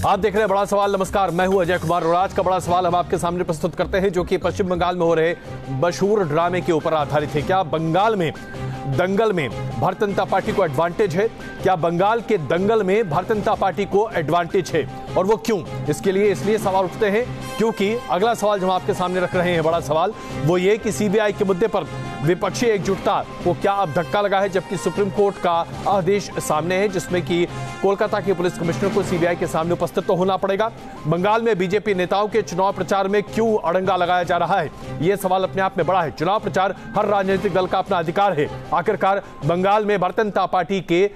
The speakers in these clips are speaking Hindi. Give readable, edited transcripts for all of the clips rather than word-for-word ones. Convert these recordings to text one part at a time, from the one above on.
आप देख रहे हैं बड़ा सवाल। नमस्कार, मैं हूं अजय कुमार और आज का बड़ा सवाल हम आपके सामने प्रस्तुत करते हैं, जो कि पश्चिम बंगाल में हो रहे मशहूर ड्रामे के ऊपर आधारित है। क्या बंगाल में दंगल में भारतीय जनता पार्टी को एडवांटेज है? क्या बंगाल के दंगल में भारतीय जनता पार्टी को एडवांटेज है और वो क्यों? इसलिए सवाल उठते हैं क्योंकि अगला सवाल जो हम आपके सामने रख रहे हैं, बड़ा सवाल वो ये कि सीबीआई के मुद्दे पर विपक्षी एकजुटता को क्या अब धक्का लगा है, जबकि सुप्रीम कोर्ट का आदेश सामने है जिसमें कि कोलकाता के पुलिस कमिश्नर को सीबीआई के सामने उपस्थित तो होना पड़ेगा। बंगाल में बीजेपी नेताओं के चुनाव प्रचार में क्यों अड़ंगा लगाया जा रहा है, यह सवाल अपने आप में बड़ा है। चुनाव प्रचार हर राजनीतिक दल का अपना अधिकार है। आखिरकार बंगाल में भारतीय जनता पार्टी के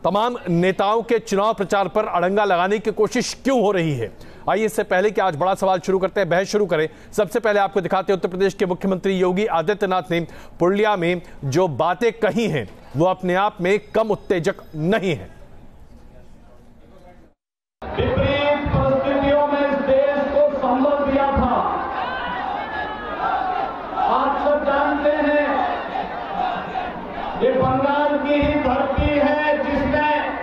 तमाम नेताओं के चुनाव प्रचार पर अड़ंगा लगाने की कोशिश क्यों हो रही है? आइए इससे पहले कि आज बड़ा सवाल शुरू करते हैं, बहस शुरू करें, सबसे पहले आपको दिखाते हैं उत्तर प्रदेश के मुख्यमंत्री योगी आदित्यनाथ ने पुरुलिया में जो बातें कही हैं वो अपने आप में कम उत्तेजक नहीं है। विपरीत परिस्थितियों में इस देश को संबल दिया था। आप सब जानते हैं ये बंगाल की ही धरती है जिसमें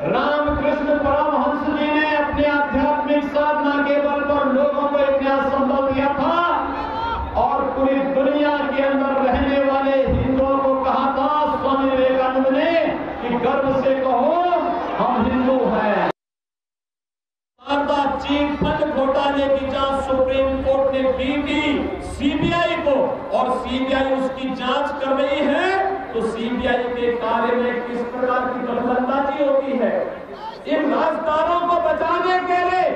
रामकृष्ण परमहंस जी ने अपनी आध्यात्मिक साधना के बल पर लोगों को एक नया संबल दिया था और पूरी दुनिया के अंदर रहने वाले हिंदुओं को कहा था स्वामी विवेकानंद ने कि गर्व से कहो हम हिंदू हैं। शारदा चिट फंड घोटाले की जांच सुप्रीम कोर्ट ने दी थी सीबीआई को और सीबीआई उसकी जांच कर रही है, तो सीबीआई के कार्य में किस प्रकार की दखलंदाजी होती है? इन राजदारों को बचाने के लिए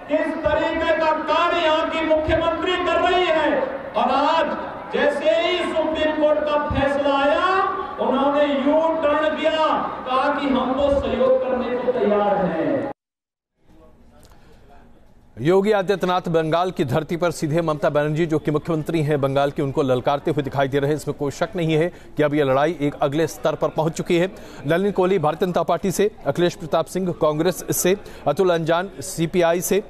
किस तरीके का कार्य यहाँ की मुख्यमंत्री कर रही है। और आज जैसे ही सुप्रीम कोर्ट का फैसला आया उन्होंने यू टर्न किया, कहा कि हम तो सहयोग करने को तैयार हैं। योगी आदित्यनाथ बंगाल की धरती पर सीधे ममता बनर्जी जो कि मुख्यमंत्री हैं बंगाल की, उनको ललकारते हुए दिखाई दे रहे हैं। इसमें कोई शक नहीं है कि अब यह लड़ाई एक अगले स्तर पर पहुंच चुकी है। नलिन कोहली भारतीय जनता पार्टी से, अखिलेश प्रताप सिंह कांग्रेस से, अतुल अंजान सीपीआई से,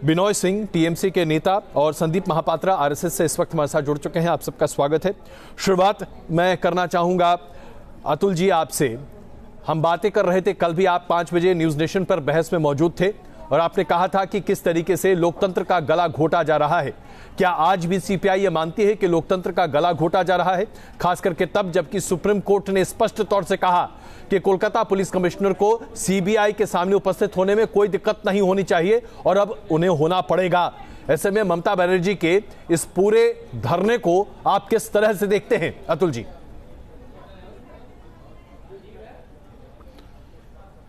बिनोय सिंह टीएमसी के नेता और संदीप महापात्रा आरएसएस से इस वक्त हमारे साथ जुड़ चुके हैं। आप सबका स्वागत है। शुरुआत मैं करना चाहूंगा अतुल जी आपसे। हम बातें कर रहे थे, कल भी आप 5 बजे न्यूज नेशन पर बहस में मौजूद थे और आपने कहा था कि किस तरीके से लोकतंत्र का गला घोटा जा रहा है। क्या आज भी सीपीआई ये मानती है कि लोकतंत्र का गला घोटा जा रहा है, खास करके तब जबकि सुप्रीम कोर्ट ने स्पष्ट तौर से कहा कि कोलकाता पुलिस कमिश्नर को सीबीआई के सामने उपस्थित होने में कोई दिक्कत नहीं होनी चाहिए और अब उन्हें होना पड़ेगा? ऐसे में ममता बनर्जी के इस पूरे धरने को आप किस तरह से देखते हैं अतुल जी?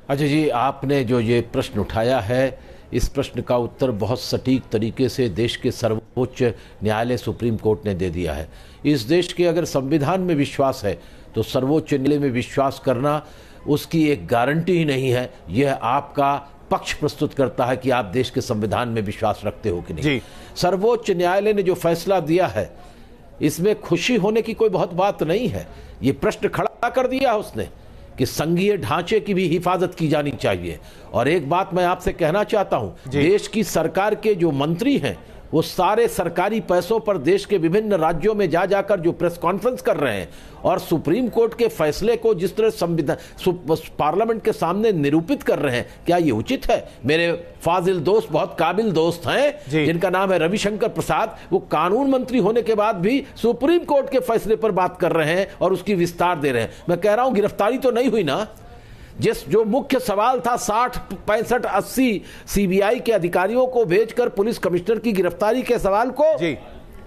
अजय जी, आपने जो ये प्रश्न उठाया है, इस प्रश्न का उत्तर बहुत सटीक तरीके से देश के सर्वोच्च न्यायालय सुप्रीम कोर्ट ने दे दिया है। इस देश के अगर संविधान में विश्वास है तो सर्वोच्च न्यायालय में विश्वास करना उसकी एक गारंटी ही नहीं है। यह आपका पक्ष प्रस्तुत करता है कि आप देश के संविधान में विश्वास रखते हो कि नहीं। सर्वोच्च न्यायालय ने जो फैसला दिया है इसमें खुशी होने की कोई बहुत बात नहीं है। ये प्रश्न खड़ा कर दिया है उसने कि संघीय ढांचे की भी हिफाजत की जानी चाहिए। और एक बात मैं आपसे कहना चाहता हूं, देश की सरकार के जो मंत्री हैं वो सारे सरकारी पैसों पर देश के विभिन्न राज्यों में जा जाकर जो प्रेस कॉन्फ्रेंस कर रहे हैं और सुप्रीम कोर्ट के फैसले को जिस तरह संविधान पार्लियामेंट के सामने निरूपित कर रहे हैं, क्या ये उचित है? मेरे फाजिल दोस्त, बहुत काबिल दोस्त हैं जिनका नाम है रविशंकर प्रसाद, वो कानून मंत्री होने के बाद भी सुप्रीम कोर्ट के फैसले पर बात कर रहे हैं और उसकी विस्तार दे रहे हैं। मैं कह रहा हूं गिरफ्तारी तो नहीं हुई ना? जो मुख्य सवाल था 60, 65, 80 सीबीआई के अधिकारियों को भेजकर पुलिस कमिश्नर की गिरफ्तारी के सवाल को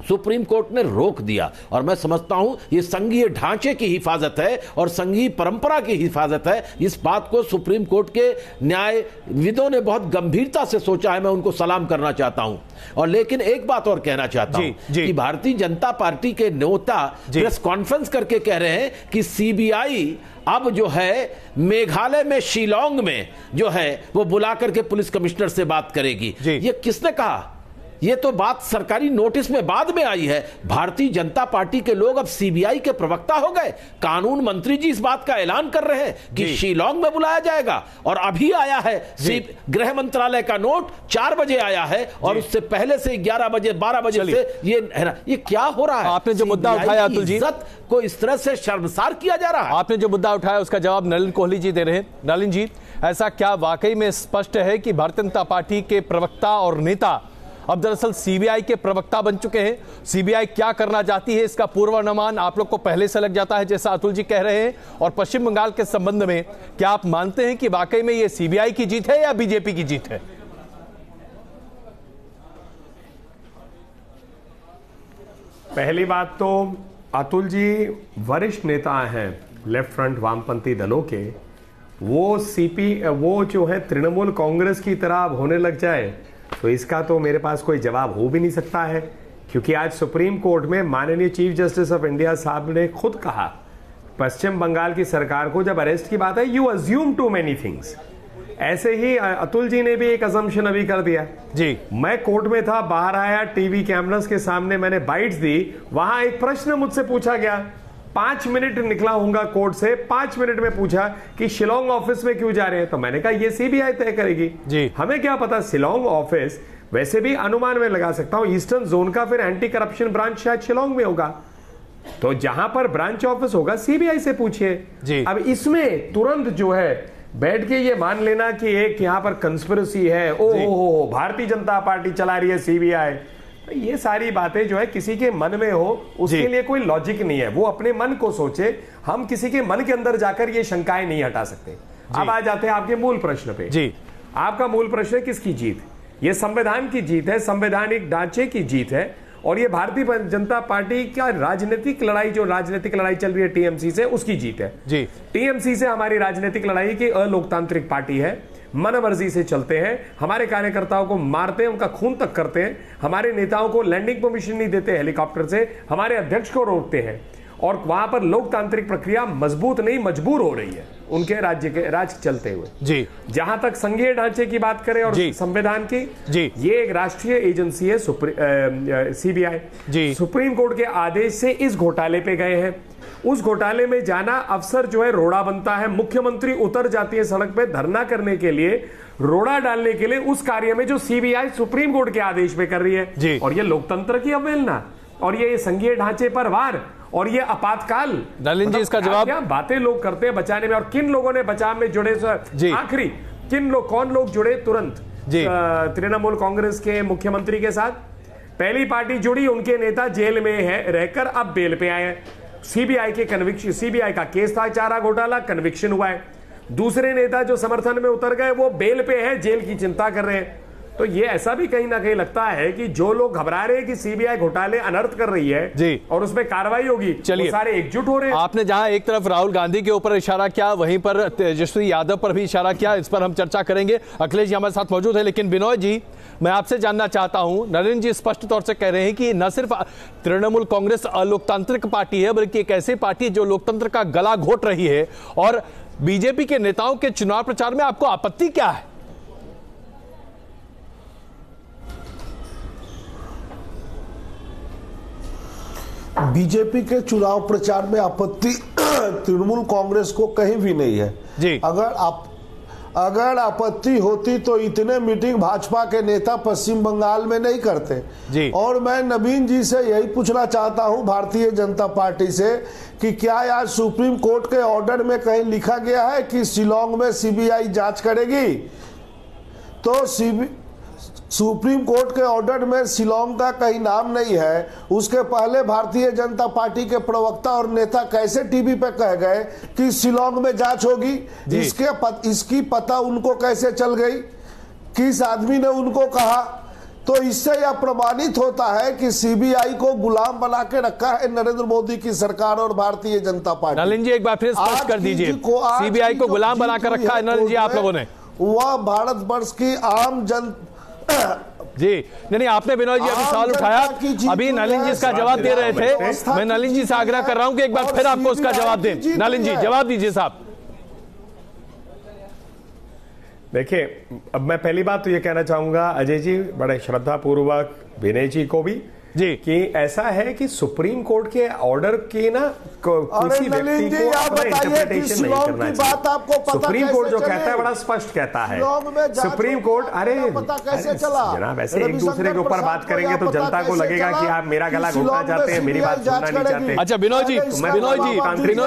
सुप्रीम कोर्ट ने रोक दिया। और मैं समझता हूं ये संघीय ढांचे की हिफाजत है और संघीय परंपरा की हिफाजत है। इस बात को सुप्रीम कोर्ट के न्यायविदों ने बहुत गंभीरता से सोचा है, मैं उनको सलाम करना चाहता हूं। और लेकिन एक बात और कहना चाहता हूं कि भारतीय जनता पार्टी के नेता प्रेस कॉन्फ्रेंस करके कह रहे हैं कि सीबीआई अब जो है मेघालय में शिलोंग में जो है वो बुला करके पुलिस कमिश्नर से बात करेगी। ये किसने कहा? ये तो बात सरकारी नोटिस में बाद में आई है। भारतीय जनता पार्टी के लोग अब सीबीआई के प्रवक्ता हो गए। कानून मंत्री जी इस बात का ऐलान कर रहे हैं कि शिलांग में बुलाया जाएगा, और अभी आया है गृह मंत्रालय का नोट 4 बजे आया है, और उससे पहले से 11 बजे 12 बजे से ये क्या हो रहा है? आपने जो मुद्दा उठाया अतुल जी, इज्जत को इस तरह से शर्मसार किया जा रहा है। आपने जो मुद्दा उठाया उसका जवाब नलिन कोहली जी दे रहे हैं। नलिन जी, ऐसा क्या वाकई में स्पष्ट है कि भारतीय जनता पार्टी के प्रवक्ता और नेता अब दरअसल सीबीआई के प्रवक्ता बन चुके हैं? सीबीआई क्या करना चाहती है इसका पूर्वानुमान आप लोग को पहले से लग जाता है, जैसा अतुल जी कह रहे हैं? और पश्चिम बंगाल के संबंध में क्या आप मानते हैं कि वाकई में यह सीबीआई की जीत है या बीजेपी की जीत है? पहली बात तो अतुल जी वरिष्ठ नेता हैं लेफ्ट फ्रंट वामपंथी दलों के, वो जो है तृणमूल कांग्रेस की तरह अब होने लग जाए तो इसका तो मेरे पास कोई जवाब हो भी नहीं सकता है। क्योंकि आज सुप्रीम कोर्ट में माननीय चीफ जस्टिस ऑफ इंडिया साहब ने खुद कहा, पश्चिम बंगाल की सरकार को जब अरेस्ट की बात है, you assume too many things. ऐसे ही अतुल जी ने भी एक अजम्पशन अभी कर दिया जी। मैं कोर्ट में था, बाहर आया, टीवी कैमरास के सामने मैंने बाइट्स दी, वहां एक प्रश्न मुझसे पूछा गया, 5 मिनट निकला होऊंगा कोर्ट से, 5 मिनट में पूछा कि शिलोंग ऑफिस में क्यों जा रहे हैं? तो मैंने कहा ये सीबीआई तय करेगी जी, हमें क्या पता। शिलोंग ऑफिस वैसे भी अनुमान में लगा सकता हूं, ईस्टर्न जोन का फिर एंटी करप्शन ब्रांच शायद शिलोंग में होगा, तो जहां पर ब्रांच ऑफिस होगा सीबीआई से पूछिए। अब इसमें तुरंत जो है बैठ के ये मान लेना कि एक यहां पर कंस्पिरेसी है, ओ भारतीय जनता पार्टी चला रही है सीबीआई, ये सारी बातें जो है किसी के मन में हो उसके लिए कोई लॉजिक नहीं है। वो अपने मन को सोचे, हम किसी के मन के अंदर जाकर ये शंकाएं नहीं हटा सकते। अब आ जाते हैं आपके मूल प्रश्न पे जी। आपका मूल प्रश्न है किसकी जीत? ये संविधान की जीत है, संवैधानिक ढांचे की जीत है, और ये भारतीय जनता पार्टी का राजनीतिक लड़ाई चल रही है टीएमसी से, उसकी जीत है जी। टीएमसी से हमारी राजनीतिक लड़ाई की अलोकतांत्रिक पार्टी है, मनमर्जी से चलते हैं, हमारे कार्यकर्ताओं को मारते हैं, उनका खून तक करते हैं, हमारे नेताओं को लैंडिंग परमिशन नहीं देते हेलीकॉप्टर से, हमारे अध्यक्ष को रोकते हैं, और वहां पर लोकतांत्रिक प्रक्रिया मजबूत नहीं मजबूर हो रही है उनके राज चलते हुए जी। जहां तक संघीय ढांचे की बात करें और संविधान की जी, ये एक राष्ट्रीय एजेंसी है सीबीआई जी। सुप्रीम कोर्ट के आदेश से इस घोटाले पे गए हैं, उस घोटाले में जाना अफसर जो है रोड़ा बनता है, मुख्यमंत्री उतर जाती है सड़क पे धरना करने के लिए, रोड़ा डालने के लिए उस कार्य में जो सीबीआई सुप्रीम कोर्ट के आदेश पे कर रही है जी। और ये लोकतंत्र की अवहेलना, और ये संघीय ढांचे पर वार, और ये आपातकाल। नलिन जी इसका जवाब क्या बातें लोग करते हैं बचाने में, और किन लोगों ने बचाव में जुड़े? आखिरी कौन लोग जुड़े तुरंत तृणमूल कांग्रेस के मुख्यमंत्री के साथ? पहली पार्टी जुड़ी, उनके नेता जेल में है रहकर अब बेल पे आए हैं। सीबीआई का केस था चारा घोटाला, कन्विक्शन हुआ है। दूसरे नेता जो समर्थन में उतर गए वो बेल पे है, जेल की चिंता कर रहे हैं। तो ये ऐसा भी कहीं ना कहीं लगता है कि जो लोग घबरा रहे हैं कि सीबीआई घोटाले अनर्थ कर रही है जी, और उसमें कार्रवाई होगी, चलिए सारे एकजुट हो रहे हैं। आपने जहां एक तरफ राहुल गांधी के ऊपर इशारा किया, वहीं पर तेजस्वी यादव पर भी इशारा किया, इस पर हम चर्चा करेंगे। अखिलेश जी हमारे साथ मौजूद है, लेकिन विनोद जी मैं आपसे जानना चाहता हूं, नलिन जी स्पष्ट तौर से कह रहे हैं कि न सिर्फ तृणमूल कांग्रेस अलोकतांत्रिक पार्टी है, बल्कि एक ऐसी पार्टी जो लोकतंत्र का गला घोट रही है, और बीजेपी के नेताओं के चुनाव प्रचार में आपको आपत्ति क्या है? बीजेपी के चुनाव प्रचार में आपत्ति तृणमूल कांग्रेस को कहीं भी नहीं है जी। अगर आपत्ति होती तो इतने मीटिंग भाजपा के नेता पश्चिम बंगाल में नहीं करते जी। और मैं नवीन जी से यही पूछना चाहता हूं, भारतीय जनता पार्टी से, कि क्या आज सुप्रीम कोर्ट के ऑर्डर में कहीं लिखा गया है कि शिलोंग में सीबीआई जांच करेगी? तो सुप्रीम कोर्ट के ऑर्डर में शिलोंग का कहीं नाम नहीं है। उसके पहले भारतीय जनता पार्टी के प्रवक्ता और नेता कैसे टीवी पे कह गए कि शिलोंग में जांच होगी? इसकी पता उनको कैसे चल गई? किस आदमी ने उनको कहा? तो इससे यह प्रमाणित होता है कि सीबीआई को गुलाम बना के रखा है नरेंद्र मोदी की सरकार और भारतीय जनता पार्टी। नलिन जी एक बार फिर स्पष्ट कर दीजिए, सीबीआई को गुलाम बना कर रखा है नलिन जी आप लोगों ने? वह भारतवर्ष की आम जन जी नहीं, आपने विनोद जी अभी सवाल उठाया, अभी नलिन जी इसका जवाब दे रहे थे। मैं नलिन जी से आग्रह कर रहा हूं कि एक बार फिर आपको उसका जवाब दें। नलिन जी जवाब दीजिए साहब। देखिए, अब मैं पहली बात तो ये कहना चाहूंगा अजय जी, बड़े श्रद्धापूर्वक विनय जी को भी जी, कि ऐसा है कि सुप्रीम कोर्ट के ऑर्डर की ना किसी व्यक्ति को अपना इंटरप्रिटेशन नहीं करना चाहिए। सुप्रीम कोर्ट जो कहता है बड़ा स्पष्ट कहता है। सुप्रीम कोर्ट, अरे जनाब, ऐसे एक दूसरे के ऊपर बात करेंगे तो जनता को लगेगा कि आप मेरा गला घोटना चाहते हैं, मेरी बात सुनना नहीं चाहते। अच्छा विनोद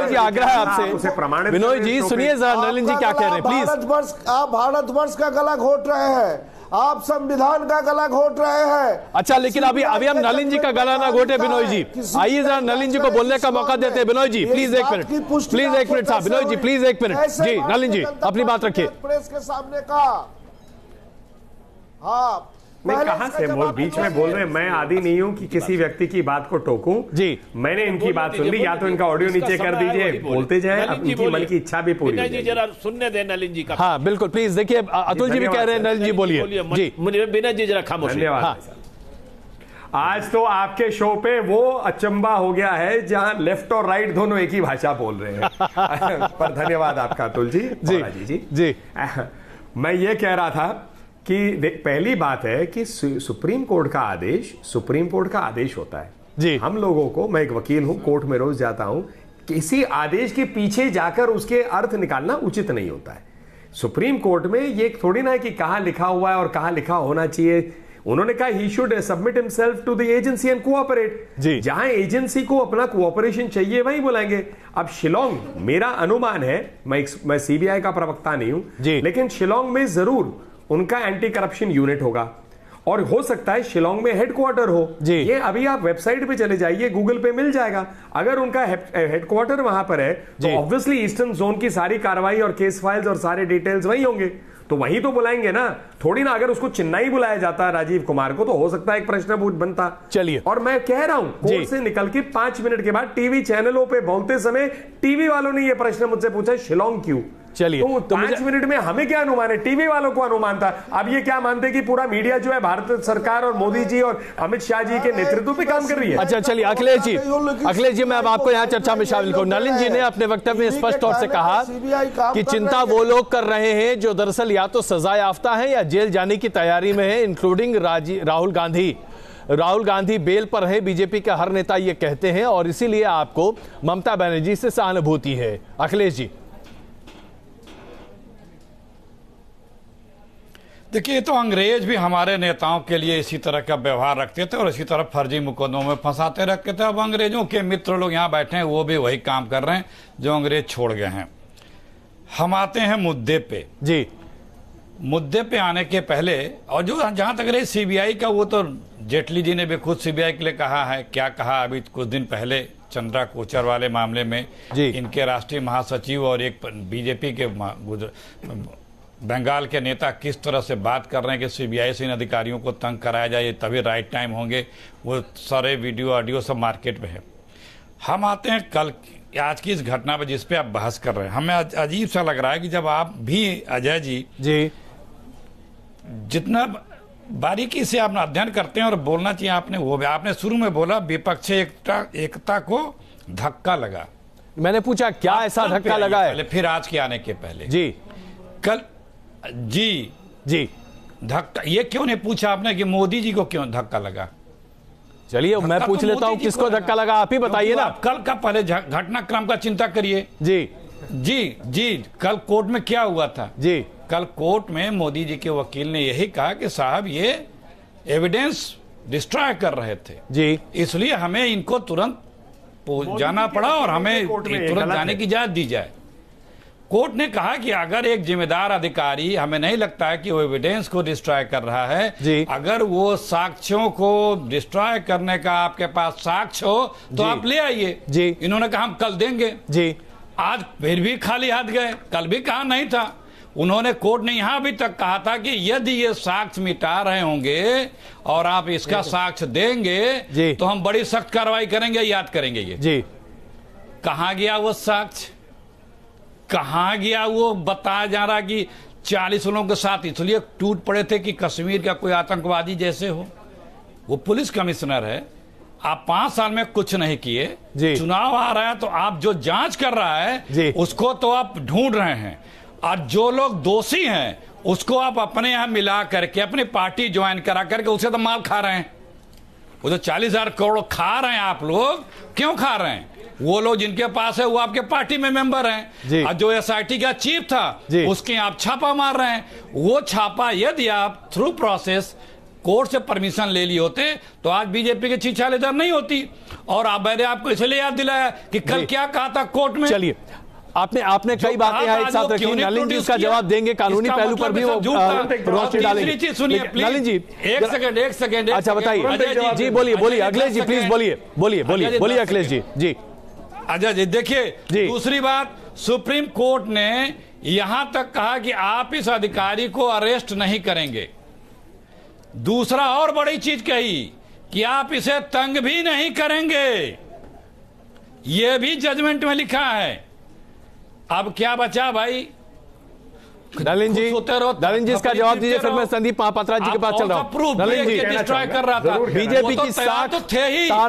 जी आग्रह है आपसे, विनोद जी सुनिए जरा नलिन जी क्या कह रहे हैं प्लीज। आप भारतवर्ष का गला घोट रहे हैं, आप संविधान का गला घोट रहे हैं। अच्छा, लेकिन अभी हम नलिन जी का गला ना घोटे। विनोद जी आइए जरा नलिन जी को बोलने का मौका देते हैं। विनोद जी प्लीज एक मिनट, प्लीज एक मिनट साहब, विनोद जी प्लीज एक मिनट जी, नलिन जी अपनी बात रखिए। प्रेस के सामने का हाँ मैं कहां से बीच में बोल रहे हैं। मैं आदी नहीं हूं कि किसी व्यक्ति की बात को टोकूं जी। मैंने इनकी बात सुन ली, या तो इनका ऑडियो नीचे कर दीजिए, बोलते जाए, इनकी मन की इच्छा भी पूरी हो जाएगी। जरा सुनने दें नलिन जी का। हाँ बिल्कुल प्लीज। देखिए अतुल जी भी कह रहे हैं, नलिन जी बोलिए जी। विनय जी जरा खामोश। धन्यवाद। आज तो आपके शो पे वो अचंबा हो गया है जहां लेफ्ट और राइट दोनों एक ही भाषा बोल रहे हैं। पर धन्यवाद आपका अतुल जी जी। मैं ये कह रहा था कि पहली बात है कि सुप्रीम कोर्ट का आदेश होता है जी। हम लोगों को, मैं एक वकील हूं, कोर्ट में रोज जाता हूं, किसी आदेश के पीछे जाकर उसके अर्थ निकालना उचित नहीं होता है। सुप्रीम कोर्ट में ये थोड़ी ना है कि कहां लिखा हुआ है और कहां लिखा होना चाहिए। उन्होंने कहा he should submit himself to the agency and cooperate. जहां एजेंसी को अपना कोऑपरेशन चाहिए वहीं बुलाएंगे। अब शिलोंग, मेरा अनुमान है, मैं सीबीआई का प्रवक्ता नहीं हूं, लेकिन शिलोंग में जरूर उनका एंटी करप्शन यूनिट होगा और हो सकता है शिलोंग में हेडक्वार्टर हो जी। ये अभी आप वेबसाइट पे चले जाइए, गूगल पे मिल जाएगा। अगर उनका हेडक्वार्टर वहां पर है तो ऑब्वियसली ईस्टर्न जोन की सारी कार्रवाई और केस फाइल्स और सारे डिटेल्स वही होंगे, तो वहीं तो बुलाएंगे ना, थोड़ी ना। अगर उसको चेन्नई बुलाया जाता राजीव कुमार को, तो हो सकता है एक प्रश्न बनता। चलिए, और मैं कह रहा हूं कोर्ट से निकल के 5 मिनट के बाद टीवी चैनलों पे बोलते समय टीवी वालों ने यह प्रश्न मुझसे पूछा, शिलोंग क्यों? चलिए, तो 5 मिनट में हमें क्या अनुमान है, टीवी वालों को अनुमान था। अब ये क्या मानते कि पूरा मीडिया जो है भारत सरकार और मोदी जी और अमित शाह जी के नेतृत्व पे काम कर रही है? अच्छा चलिए, अखिलेश जी मैं अब आपको यहाँ चर्चा में शामिल करूं। नलिन जी ने अपने वक्तव्य में स्पष्ट तौर से कहा कि चिंता वो लोग कर रहे हैं जो दरअसल या तो सजा याफ्ता है या जेल जाने की तैयारी में है, इंक्लूडिंग राहुल गांधी बेल पर है। बीजेपी के हर नेता ये कहते हैं और इसीलिए आपको ममता बनर्जी से सहानुभूति है। अखिलेश जी देखिए, तो अंग्रेज भी हमारे नेताओं के लिए इसी तरह का व्यवहार रखते थे और इसी तरह फर्जी मुकदमों में फंसाते रखते थे। अब अंग्रेजों के मित्र लोग यहाँ बैठे हैं, वो भी वही काम कर रहे हैं जो अंग्रेज छोड़ गए हैं। हम आते हैं मुद्दे पे जी। मुद्दे पे आने के पहले, और जो जहां तक रही सीबीआई का, वो तो जेटली जी ने भी खुद सीबीआई के लिए कहा है। क्या कहा अभी कुछ दिन पहले चंद्रा कोचर वाले मामले में इनके राष्ट्रीय महासचिव और एक बीजेपी के बंगाल के नेता किस तरह से बात कर रहे हैं कि सीबीआई से इन अधिकारियों को तंग कराया जाए, तभी राइट टाइम होंगे। वो सारे वीडियो ऑडियो सब मार्केट में है। हम आते हैं कल आज की इस घटना पर जिस पे आप बहस कर रहे हैं। हमें अजीब सा लग रहा है कि जब आप भी अजय जी जितना बारीकी से आप अध्ययन करते हैं और बोलना चाहिए आपने, वो भी आपने शुरू में बोला विपक्षी एकता को धक्का लगा। मैंने पूछा क्या ऐसा धक्का लगा है? फिर आज के आने के पहले जी कल जी धक्का ये क्यों नहीं पूछा आपने कि मोदी जी को क्यों धक्का लगा? चलिए मैं पूछ लेता हूं किसको धक्का लगा, आप ही बताइए ना। कल का पहले घटनाक्रम का चिंता करिए। जी कल कोर्ट में क्या हुआ था? जी कल कोर्ट में मोदी जी के वकील ने यही कहा कि साहब ये एविडेंस डिस्ट्रॉय कर रहे थे जी, इसलिए हमें इनको तुरंत जाना पड़ा और हमें तुरंत जाने की इजाजत दी जाए। कोर्ट ने कहा कि अगर एक जिम्मेदार अधिकारी, हमें नहीं लगता है कि वो एविडेंस को डिस्ट्रॉय कर रहा है, अगर वो साक्ष्यों को डिस्ट्रॉय करने का आपके पास साक्ष्य हो तो आप ले आइए जी। इन्होंने कहा हम कल देंगे जी। आज फिर भी खाली हाथ गए, कल भी कहा नहीं था। उन्होंने, कोर्ट ने यहां भी तक कहा था कि यदि ये साक्ष्य मिटा रहे होंगे और आप इसका साक्ष्य देंगे तो हम बड़ी सख्त कार्रवाई करेंगे, याद करेंगे ये जी। कहां गया वो साक्ष्य? कहां गया वो? बताया जा रहा कि 40 लोगों के साथ इसलिए टूट पड़े थे कि कश्मीर का कोई आतंकवादी जैसे हो। वो पुलिस कमिश्नर है, आप 5 साल में कुछ नहीं किए, चुनाव आ रहा है तो आप जो जांच कर रहा है उसको तो आप ढूंढ रहे हैं, और जो लोग दोषी हैं उसको आप अपने यहां मिला करके अपनी पार्टी ज्वाइन करा करके उसे तो माल खा रहे हैं। वो तो 40,000 करोड़ खा रहे हैं। आप लोग क्यों खा रहे हैं? वो लोग जिनके पास है वो आपके पार्टी में मेंबर हैं। और जो एसआईटी का चीफ था उसके आप छापा मार रहे हैं। वो छापा यदि आप थ्रू प्रोसेस कोर्ट से परमिशन ले लिए होते तो आज बीजेपी के चीफ साझेदार नहीं होती। और अब मैंने आपको इसलिए याद दिलाया कि कल क्या कहा था कोर्ट में। चलिए, आपने कई बातें एक साथ रखी। नलिन जी इसका जवाब देंगे, कानूनी पहलू पर भी वो रोशनी डालेंगे। नलिन जी एक सेकंड। अच्छा बताइए जी, बोलिए अखिलेश जी, प्लीज बोलिए अखिलेश जी। अजय जी देखिए, दूसरी बात, सुप्रीम कोर्ट ने यहां तक कहा कि आप इस अधिकारी को अरेस्ट नहीं करेंगे। दूसरा और बड़ी चीज कही कि आप इसे तंग भी नहीं करेंगे। यह भी जजमेंट में लिखा है। अब क्या बचा भाई? नलिन जी इसका जवाब दीजिए, फिर मैं संदीप महापात्रा जी के पास चल रहा हूँ। नलिन जी डिस्ट्रॉय कर रहा था, बीजेपी की साख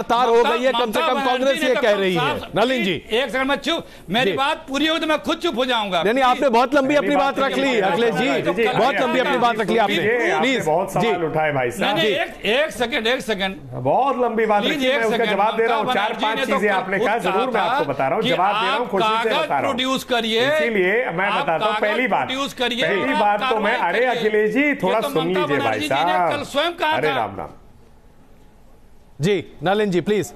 तार हो गई है, कम से कम कांग्रेस ये कह रही है। नलिन जी एक सेकंड में चुप, मेरी बात पूरी हो तो मैं खुद चुप हो जाऊंगा। नहीं, आपने बहुत लंबी अपनी बात रख ली अखिलेश जी, बहुत लंबी अपनी बात रख ली आपने। प्लीज बहुत सवाल उठाए भाई साहब। एक सेकंड, बहुत लंबी बात रखी, मैं उसका जवाब दे रहा हूँ। 4-5 चीजें आपने कहा, जरूर मैं आपको बता रहा हूँ, जवाब दे रहा हूँ, खुशी से बता रहा हूँ। प्रोड्यूस करिए, इसीलिए मैं बताता हूँ। पहली बात तो मैं, अरे अखिलेश जी थोड़ा सुन लीजिए भाई साहब, कल स्वयं कहा अरे राम जी। नलिन जी प्लीज।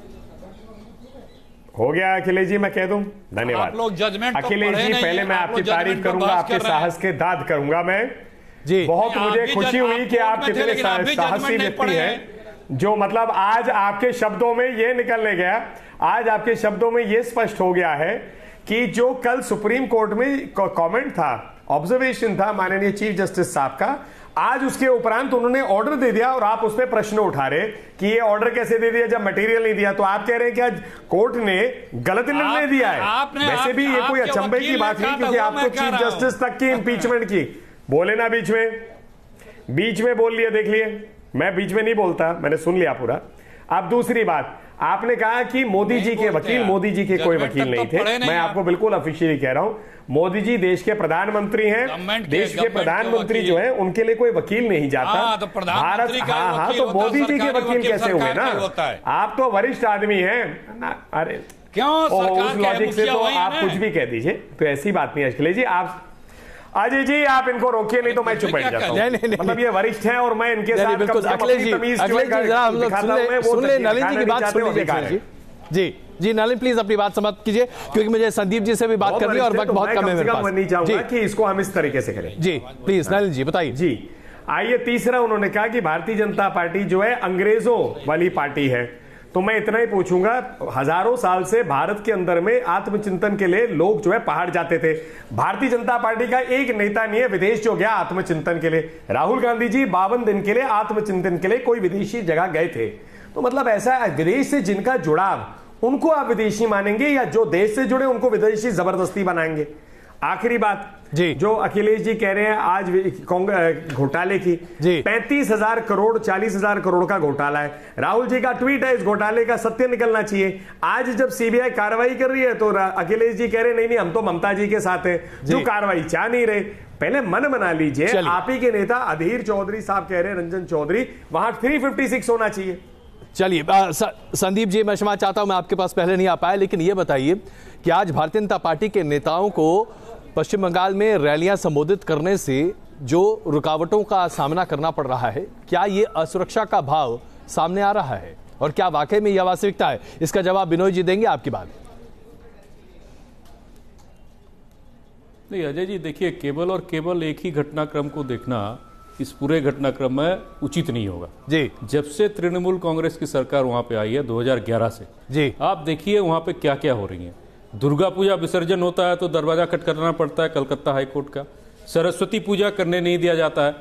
हो गया अखिलेश जी, मैं कह दूं धन्यवाद। आप लोग जजमेंट अखिलेश जी पहले मैं आपकी तारीफ करूंगा, आपके साहस के दाद करूंगा मैं जी। बहुत मुझे खुशी हुई कि आप कितने साहसी व्यक्ति हैं, जो मतलब आज आपके शब्दों में ये निकलने गया, आज आपके शब्दों में ये स्पष्ट हो गया है कि जो कल सुप्रीम कोर्ट में कमेंट था, ऑब्जर्वेशन था माननीय चीफ जस्टिस साहब का, आज उसके उपरांत उन्होंने ऑर्डर दे दिया और आप उस पर प्रश्न उठा रहे कि ये ऑर्डर कैसे दे दिया जब मटेरियल नहीं दिया। तो आप कह रहे हैं कि आज कोर्ट ने गलत निर्णय दिया है। वैसे भी ये कोई अचंभे की बात नहीं, क्योंकि आप तो चीफ जस्टिस तक की इंपीचमेंट की बोले ना, बीच में बोल लिया, देख लिए, मैं बीच में नहीं बोलता, मैंने सुन लिया पूरा। अब दूसरी बात, आपने कहा कि मोदी जी के वकील, मोदी जी के कोई वकील नहीं थे। मैं आपको बिल्कुल ऑफिशियली कह रहा हूं, मोदी जी देश के प्रधानमंत्री हैं। देश के प्रधानमंत्री जो है उनके लिए कोई वकील नहीं जाता। भारत, हाँ, तो मोदी जी के वकील कैसे हुए ना? आप तो वरिष्ठ आदमी हैं। अरे क्यों उस लॉजिक से तो आप कुछ भी कह दीजिए, तो ऐसी बात नहीं अखिलेश जी। आप अजय जी आप इनको रोकिए, नहीं तो मैं चुप बैठ जाता हूं। मतलब ये वरिष्ठ हैं और मैं इनके साथ बिल्कुल अखिलेश जी सुन ले नलिन जी की बात सुन लीजिए जी। नलिन प्लीज अपनी बात समाप्त कीजिए, क्योंकि मुझे संदीप जी से भी बात करनी है और वक्त बहुत कम है मेरे पास। नहीं चाहूंगा कि इसको हम इस तरीके से करें जी। प्लीज नलिन जी बताइए जी। आइए, तीसरा उन्होंने कहा कि भारतीय जनता पार्टी जो है अंग्रेजों वाली पार्टी है। तो मैं इतना ही पूछूंगा, हजारों साल से भारत के अंदर में आत्मचिंतन के लिए लोग जो है पहाड़ जाते थे। भारतीय जनता पार्टी का एक नेता नहीं है विदेश जो गया आत्मचिंतन के लिए। राहुल गांधी जी 52 दिन के लिए आत्मचिंतन के लिए कोई विदेशी जगह गए थे। तो मतलब ऐसा विदेश से जिनका जुड़ाव, उनको आप विदेशी मानेंगे या जो देश से जुड़े उनको विदेशी जबरदस्ती बनाएंगे? आखिरी बात जी, जो अखिलेश जी कह रहे हैं आज घोटाले की, 35,000 करोड़ 40,000 करोड़ का घोटाला है। राहुल जी का ट्वीट है, इस घोटाले का सत्य निकलना चाहिए। आज जब सीबीआई कार्रवाई कर रही है तो अखिलेश जी कह रहे नहीं हम तो ममता जी के साथ हैं, जो कार्रवाई चाह नहीं रहे। पहले मन बना लीजिए। आप ही के नेता अधीर चौधरी साहब कह रहे हैं, रंजन चौधरी, वहां 356 होना चाहिए। चलिए संदीप जी, मैं क्षमा चाहता हूं मैं आपके पास पहले नहीं आ पाया, लेकिन यह बताइए कि आज भारतीय जनता पार्टी के नेताओं को पश्चिम बंगाल में रैलियां संबोधित करने से जो रुकावटों का सामना करना पड़ रहा है, क्या ये असुरक्षा का भाव सामने आ रहा है और क्या वाकई में यह वास्तविकता है? इसका जवाब बिनोय जी देंगे आपकी बात। नहीं अजय जी, देखिए केवल एक ही घटनाक्रम को देखना इस पूरे घटनाक्रम में उचित नहीं होगा जी। जब से तृणमूल कांग्रेस की सरकार वहां पे आई है 2011 से जी, आप देखिए वहां पे क्या क्या हो रही है। दुर्गा पूजा विसर्जन होता है तो दरवाजा खटखटाना पड़ता है कलकत्ता हाईकोर्ट का। सरस्वती पूजा करने नहीं दिया जाता है।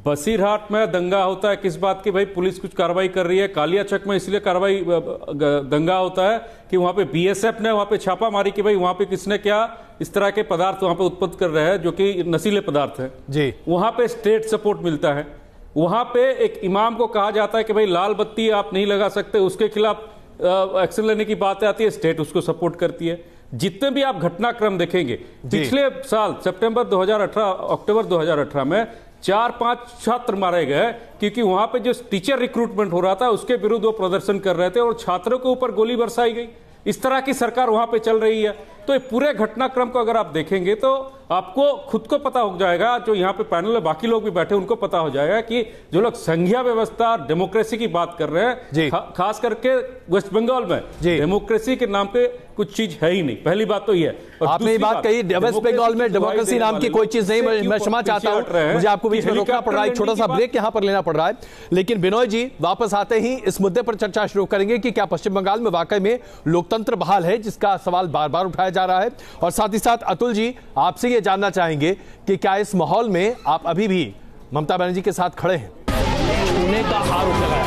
बसीरहाट में दंगा होता है किस बात की, भाई पुलिस कुछ कार्रवाई कर रही है। कालियाचक में इसलिए कार्रवाई दंगा होता है कि वहां पे बीएसएफ ने वहां पे छापा मारी कि भाई वहां पे किसने क्या इस तरह के पदार्थ वहां पे उत्पन्न कर रहे हैं जो कि नशीले पदार्थ हैं जी। वहां पे स्टेट सपोर्ट मिलता है। वहां पे एक इमाम को कहा जाता है कि भाई लाल बत्ती आप नहीं लगा सकते, उसके खिलाफ एक्शन लेने की बात आती है, स्टेट उसको सपोर्ट करती है। जितने भी आप घटनाक्रम देखेंगे पिछले साल सितंबर 2018 अक्टूबर 2018 में 4-5 छात्र मारे गए क्योंकि वहां पे जो टीचर रिक्रूटमेंट हो रहा था उसके विरुद्ध वो प्रदर्शन कर रहे थे और छात्रों के ऊपर गोली बरसाई गई। इस तरह की सरकार वहां पे चल रही है। तो ये पूरे घटनाक्रम को अगर आप देखेंगे तो आपको खुद को पता हो जाएगा, जो यहाँ पे पैनल में बाकी लोग भी बैठे उनको पता हो जाएगा कि जो लोग संघीय व्यवस्था डेमोक्रेसी की बात कर रहे हैं, खास करके वेस्ट बंगाल में डेमोक्रेसी के नाम पे कुछ चीज है ही नहीं। पहली बात तो ये। आपने ये बात कही वेस्ट बंगाल में डेमोक्रेसी नाम की कोई चीज नहीं। मैं क्षमा चाहता हूं, मुझे आपको बीच में रोकना पड़ रहा है, छोटा सा ब्रेक यहां पर लेना पड़ रहा है। लेकिन बिनोय जी वापस आते ही इस मुद्दे पर चर्चा शुरू करेंगे कि क्या पश्चिम बंगाल में वाकई में लोकतंत्र बहाल है, जिसका सवाल बार बार उठाया जा रहा है। और साथ ही साथ अतुल जी आपसे ये जानना चाहेंगे कि क्या इस माहौल में आप अभी भी ममता बनर्जी के साथ खड़े हैं? पुणे का आरोप लगाया